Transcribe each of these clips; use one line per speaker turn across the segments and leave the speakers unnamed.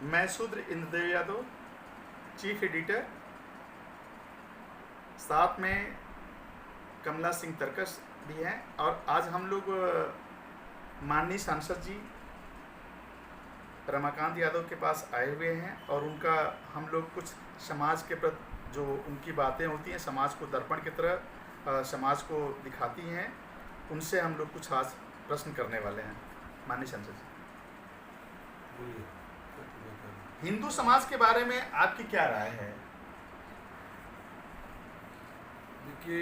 मैं शूद्र Indradev Yadav, chief editor, साथ में कमला सिंह तरकस भी हैं। और आज हम लोग माननीय सांसद जी रमाकांत यादव के पास आए हुए हैं और उनका हम लोग कुछ समाज के प्रति जो उनकी बातें होती हैं, समाज को दर्पण की तरह समाज को दिखाती हैं, उनसे हम लोग कुछ आज प्रश्न करने वाले हैं। माननीय सांसद जी, हिंदू समाज के बारे में आपकी क्या राय है?
देखिए,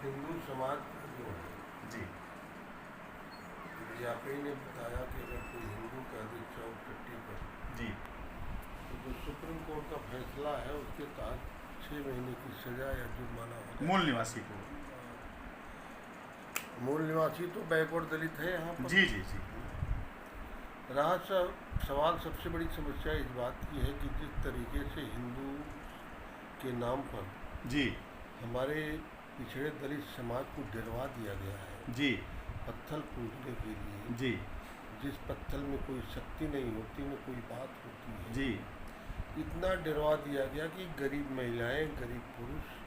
हिंदू समाज जो है
जी
व्यापारी ने बताया कि अगर कोई हिंदू का दे चौक चट्टी पर
जी
तो जो सुप्रीम कोर्ट का फैसला है उसके तहत 6 महीने की सजा या जुर्माना होगा।
मूल निवासी को,
मूल निवासी तो बैकवर्ड दलित है यहाँ पर।
जी जी जी
रहा सवाल, सबसे बड़ी समस्या इस बात की है कि जिस तरीके से हिंदू के नाम पर
जी
हमारे पिछड़े दलित समाज को डरवा दिया गया है
जी
पत्थर पूजने के लिए।
जी
जिस पत्थर में कोई शक्ति नहीं होती, न कोई बात होती है,
जी
इतना डरवा दिया गया कि गरीब महिलाएं, गरीब पुरुष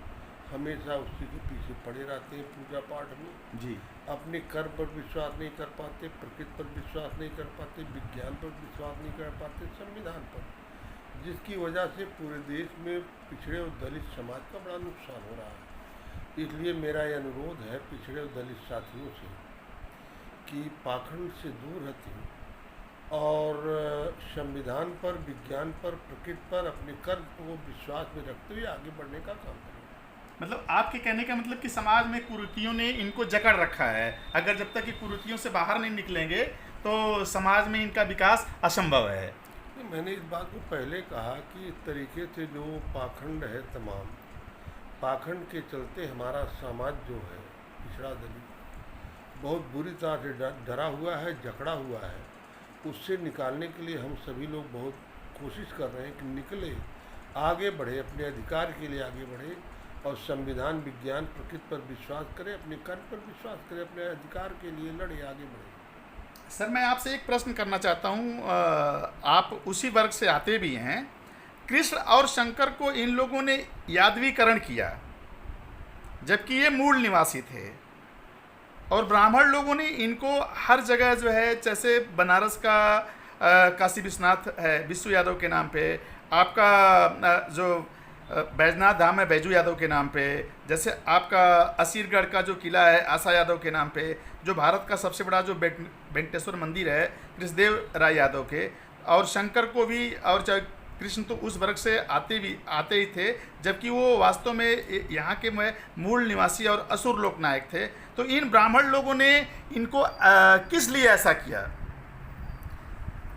हमेशा उसी के पीछे पड़े रहते हैं पूजा पाठ में।
जी
अपने कर्म पर विश्वास नहीं कर पाते, प्रकृति पर विश्वास नहीं कर पाते, विज्ञान पर विश्वास नहीं कर पाते, संविधान पर, जिसकी वजह से पूरे देश में पिछड़े और दलित समाज का बड़ा नुकसान हो रहा है। इसलिए मेरा ये अनुरोध है पिछड़े और दलित साथियों से कि पाखंड से दूर रहते और संविधान पर, विज्ञान पर, प्रकृति पर अपने कर्म को विश्वास में रखते हुए आगे बढ़ने का काम करें।
मतलब आपके कहने का मतलब कि समाज में कुरीतियों ने इनको जकड़ रखा है, अगर जब तक ये कुरीतियों से बाहर नहीं निकलेंगे तो समाज में इनका विकास असंभव है।
मैंने इस बात को पहले कहा कि इस तरीके से जो पाखंड है, तमाम पाखंड के चलते हमारा समाज जो है पिछड़ा दलित बहुत बुरी तरह से डरा हुआ है, जकड़ा हुआ है। उससे निकालने के लिए हम सभी लोग बहुत कोशिश कर रहे हैं कि निकले, आगे बढ़े, अपने अधिकार के लिए आगे बढ़े और संविधान, विज्ञान, प्रकृति पर विश्वास करें, अपने कर्म पर विश्वास करें, अपने अधिकार के लिए लड़े, आगे बढ़े।
सर, मैं आपसे एक प्रश्न करना चाहता हूँ। आप उसी वर्ग से आते भी हैं। कृष्ण और शंकर को इन लोगों ने यादवीकरण किया जबकि ये मूल निवासी थे, और ब्राह्मण लोगों ने इनको हर जगह जो है, जैसे बनारस का काशी विश्वनाथ है विश्व यादव के नाम पे, आपका जो बैजनाथ धाम है बैजू यादव के नाम पे, जैसे आपका असीरगढ़ का जो किला है आशा यादव के नाम पे, जो भारत का सबसे बड़ा जो वेंकटेश्वर मंदिर है कृष्णदेव राय यादव के, और शंकर को भी, और चाहे कृष्ण तो उस वर्ग से आते ही थे, जबकि वो वास्तव में यहाँ के मूल निवासी और असुर लोकनायक थे। तो इन ब्राह्मण लोगों ने इनको किस लिए ऐसा किया?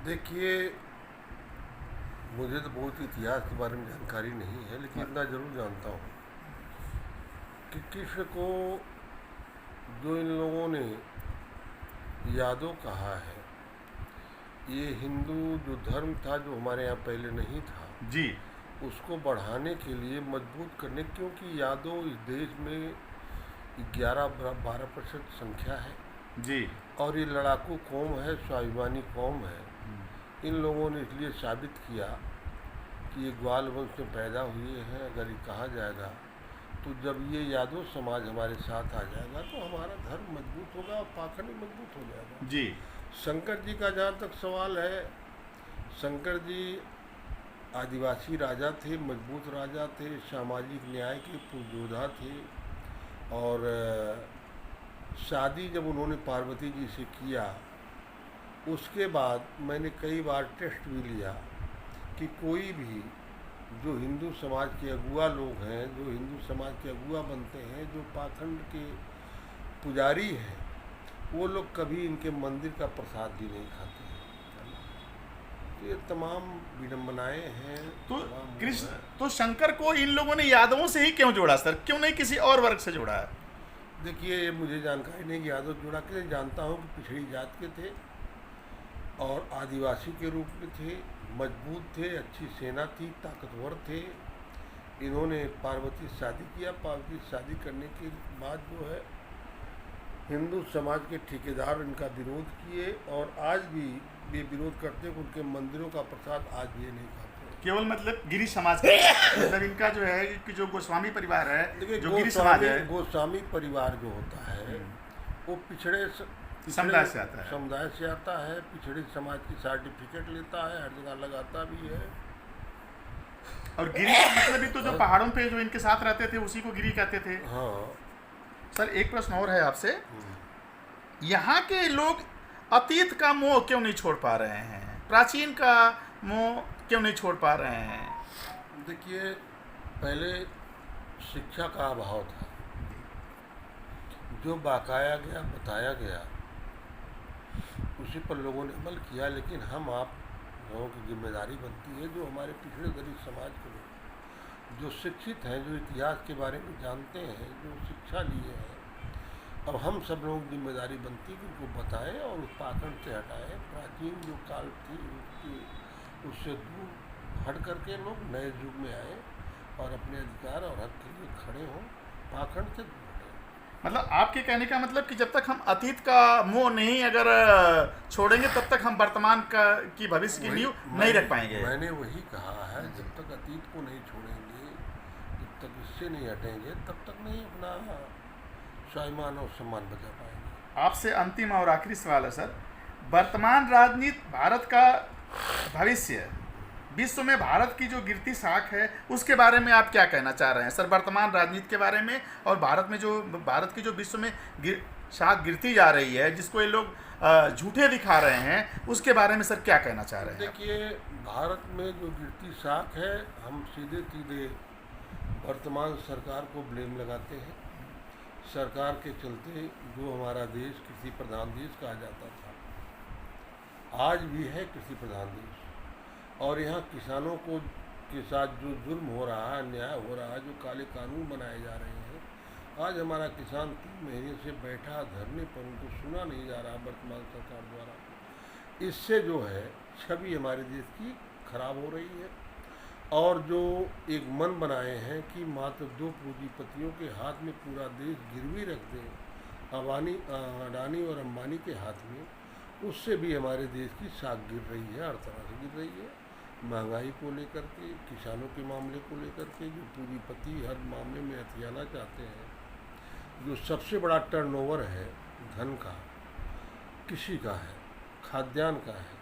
देखिए, मुझे तो बहुत इतिहास के बारे में जानकारी नहीं है, लेकिन इतना जरूर जानता हूँ कि कृष्ण को जो इन लोगों ने यादव कहा है, ये हिंदू जो धर्म था, जो हमारे यहाँ पहले नहीं था
जी,
उसको बढ़ाने के लिए, मजबूत करने, क्योंकि यादव इस देश में 11-12% संख्या है
जी,
और ये लड़ाकू कौम है, स्वाभिमानी कौम है। इन लोगों ने इसलिए साबित किया कि ये ग्वाल वंश में पैदा हुए हैं। अगर ये कहा जाएगा तो जब ये यादव समाज हमारे साथ आ जाएगा तो हमारा धर्म मजबूत होगा और पाखंड मजबूत हो जाएगा।
जी,
शंकर जी का जहाँ तक सवाल है, शंकर जी आदिवासी राजा थे, मजबूत राजा थे, सामाजिक न्याय के पुरजोधा थे, और शादी जब उन्होंने पार्वती जी से किया, उसके बाद मैंने कई बार टेस्ट भी लिया कि कोई भी जो हिंदू समाज के अगुआ लोग हैं, जो हिंदू समाज के अगुआ बनते हैं, जो पाखंड के पुजारी हैं, वो लोग कभी इनके मंदिर का प्रसाद भी नहीं खाते हैं। तो ये तमाम विडम्बनाएं हैं।
तो कृष्ण, तो शंकर को इन लोगों ने यादवों से ही क्यों जोड़ा सर? क्यों नहीं किसी और वर्ग से जोड़ा है?
देखिए, ये मुझे जानकारी नहीं कि यादव जोड़ा के, जानता हूँ कि पिछड़ी जात के थे और आदिवासी के रूप में थे, मजबूत थे, अच्छी सेना थी, ताकतवर थे। इन्होंने पार्वती से शादी किया। पार्वती से शादी करने के बाद जो है हिंदू समाज के ठेकेदार इनका विरोध किए और आज भी ये विरोध करते हैं कि उनके मंदिरों का प्रसाद आज भी ये नहीं खाते।
केवल मतलब गिरी समाज का मतलब इनका जो है कि जो गोस्वामी परिवार है,
देखिए
जो गिरी समाज है,
गोस्वामी परिवार जो होता है वो पिछड़े
समुदाय से आता है।
समुदाय से आता है, पिछड़े समाज की सर्टिफिकेट लेता है, हर जगह लगाता भी है।
और गिरी का मतलब भी तो जो पहाड़ों पे जो इनके साथ रहते थे उसी को गिरी कहते थे।
हाँ
सर एक प्रश्न और है आपसे, यहाँ के लोग अतीत का मोह क्यों नहीं छोड़ पा रहे हैं, प्राचीन का मोह क्यों नहीं छोड़ पा रहे हैं?
देखिए पहले शिक्षा का अभाव था, जो बकाया गया बताया गया उसी पर लोगों ने अमल किया, लेकिन हम आप लोगों की जिम्मेदारी बनती है, जो हमारे पिछड़े दलित समाज के लोग जो शिक्षित हैं, जो इतिहास के बारे में जानते हैं, जो शिक्षा लिए हैं, अब हम सब लोगों की जिम्मेदारी बनती है कि उनको बताएं और उस पाखंड से हटाएं। प्राचीन जो काल थी उससे दूर हट करके लोग नए युग में आए और अपने अधिकार और हक के लिए खड़े हों, पाखंड से दूर हटें।
मतलब आपके कहने का मतलब कि जब तक हम अतीत का मोह नहीं अगर छोड़ेंगे तब तक हम वर्तमान का की भविष्य की नींव नहीं रख पाएंगे।
मैंने वही कहा है, जब तक अतीत को नहीं छोड़ेंगे, जब तक इससे नहीं हटेंगे, तब तक नहीं अपना स्वाभिमान और सम्मान बचा पाएंगे।
आपसे अंतिम और आखिरी सवाल है सर, वर्तमान राजनीति भारत का भविष्य, विश्व में भारत की जो गिरती साख है उसके बारे में आप क्या कहना चाह रहे हैं सर? वर्तमान राजनीति के बारे में और भारत की जो विश्व में साख गिरती जा रही है, जिसको ये लोग झूठे दिखा रहे हैं, उसके बारे में सर क्या कहना चाह रहे हैं?
देखिए भारत में जो गिरती साख है, हम सीधे सीधे वर्तमान सरकार को ब्लेम लगाते हैं। सरकार के चलते जो हमारा देश कृषि प्रधान देश कहा जाता था, आज भी है कृषि प्रधान देश, और यहाँ किसानों को के साथ जो जुल्म हो रहा है, अन्याय हो रहा है, जो काले कानून बनाए जा रहे हैं, आज हमारा किसान 3 महीने से बैठा धरने पर, उनको सुना नहीं जा रहा वर्तमान सरकार द्वारा। इससे जो है छवि हमारे देश की खराब हो रही है, और जो एक मन बनाए हैं कि मात्र 2 पूंजीपतियों के हाथ में पूरा देश गिरवी रख दें, अडानी और अंबानी के हाथ में, उससे भी हमारे देश की साख गिर रही है, हर तरह से गिर रही है। महंगाई को लेकर के, किसानों के मामले को लेकर के, जो पूंजीपति हर मामले में हथियाना चाहते हैं, जो सबसे बड़ा टर्नओवर है धन का, कृषि का है, खाद्यान्न का है,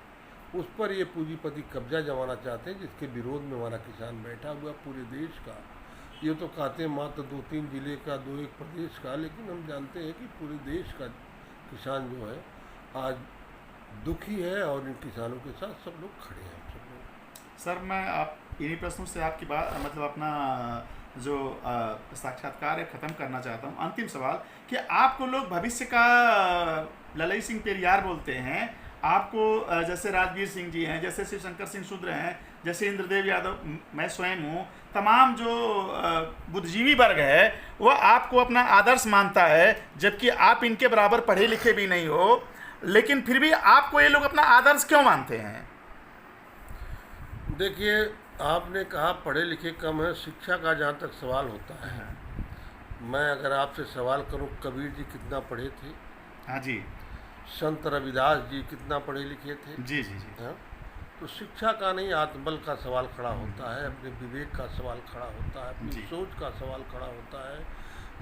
उस पर ये पूंजीपति कब्जा जमाना चाहते हैं, जिसके विरोध में हमारा किसान बैठा हुआ पूरे देश का। ये तो कहते हैं मात्र 2-3 जिले का, 2-1 प्रदेश का, लेकिन हम जानते हैं कि पूरे देश का किसान जो है आज दुखी है, और इन किसानों के साथ सब लोग खड़े हैं, सब लोग।
सर मैं आप इन्हीं प्रश्नों से आपकी बात मतलब अपना जो साक्षात्कार है ख़त्म करना चाहता हूँ। अंतिम सवाल कि आपको लोग भविष्य का ललई सिंह पेरियार बोलते हैं, आपको जैसे राजवीर सिंह जी हैं, जैसे शिवशंकर सिंह शूद्र हैं, जैसे इंद्रदेव यादव, मैं स्वयं हूँ, तमाम जो बुद्धिजीवी वर्ग है वो आपको अपना आदर्श मानता है, जबकि आप इनके बराबर पढ़े लिखे भी नहीं हो, लेकिन फिर भी आपको ये लोग अपना आदर्श क्यों मानते हैं?
देखिए आपने कहा पढ़े लिखे कम है, शिक्षा का जहाँ तक सवाल होता है, मैं अगर आपसे सवाल करूँ कबीर जी कितना पढ़े थे?
हाँ जी।
संत रविदास जी कितना पढ़े लिखे थे?
जी जी जी।
हाँ, तो शिक्षा का नहीं, आत्मबल का सवाल खड़ा होता है, अपने विवेक का सवाल खड़ा होता है, अपनी सोच का सवाल खड़ा होता है,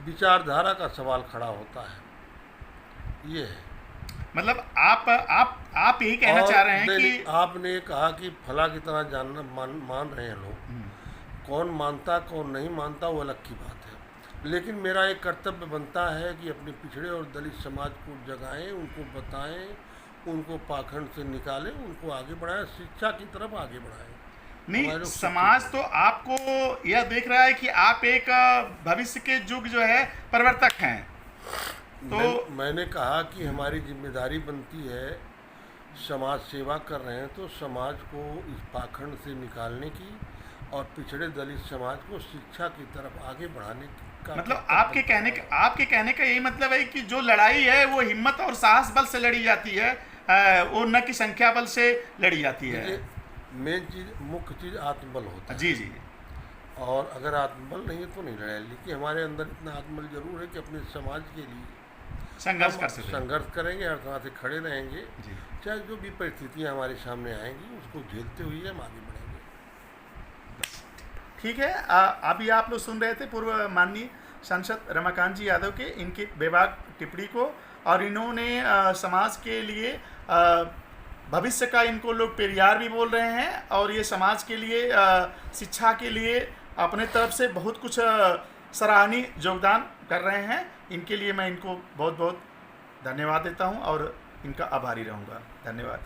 विचारधारा का सवाल खड़ा होता है। ये है
मतलब आप यही कहना चाह रहे हैं कि
आपने कहा कि फला की तरह जानना मान रहे हैं लोग, कौन मानता कौन नहीं मानता वो अलग की बात है, लेकिन मेरा एक कर्तव्य बनता है कि अपने पिछड़े और दलित समाज को जगाएं, उनको बताएं, उनको पाखंड से निकालें, उनको आगे बढ़ाएं, शिक्षा की तरफ आगे बढ़ाएं।
नहीं, समाज तो आपको यह देख रहा है कि आप एक भविष्य के युग जो है परिवर्तक हैं, तो
मैंने कहा कि हमारी जिम्मेदारी बनती है, समाज सेवा कर रहे हैं तो समाज को इस पाखंड से निकालने की और पिछड़े दलित समाज को शिक्षा की तरफ आगे बढ़ाने का।
मतलब आपके कहने का यही मतलब है कि जो लड़ाई है वो हिम्मत और साहस बल से लड़ी जाती है, वो न कि संख्या बल से लड़ी जाती है।
मेन चीज़, मुख्य चीज़ आत्मबल होता है।
जी जी।
और अगर आत्मबल नहीं है तो नहीं लड़ाई, लेकिन हमारे अंदर इतना आत्मबल जरूर है कि अपने समाज के लिए,
संघर्ष
हम
कर सकते हैं।
संघर्ष करेंगे, हर तरह से खड़े रहेंगे,
जी।
चाहे जो भी परिस्थितियां हमारे सामने आएंगी उसको झेलते हुए हम आगे बढ़ेंगे।
ठीक है। अभी आप लोग सुन रहे थे पूर्व माननीय सांसद रमाकांत जी यादव के इनकी बेबाक टिप्पणी को, और इन्होंने समाज के लिए भविष्य का इनको लोग पेरियार भी बोल रहे हैं, और ये समाज के लिए शिक्षा के लिए अपने तरफ से बहुत कुछ सराहनीय योगदान कर रहे हैं। इनके लिए मैं इनको बहुत बहुत धन्यवाद देता हूं और इनका आभारी रहूंगा। धन्यवाद।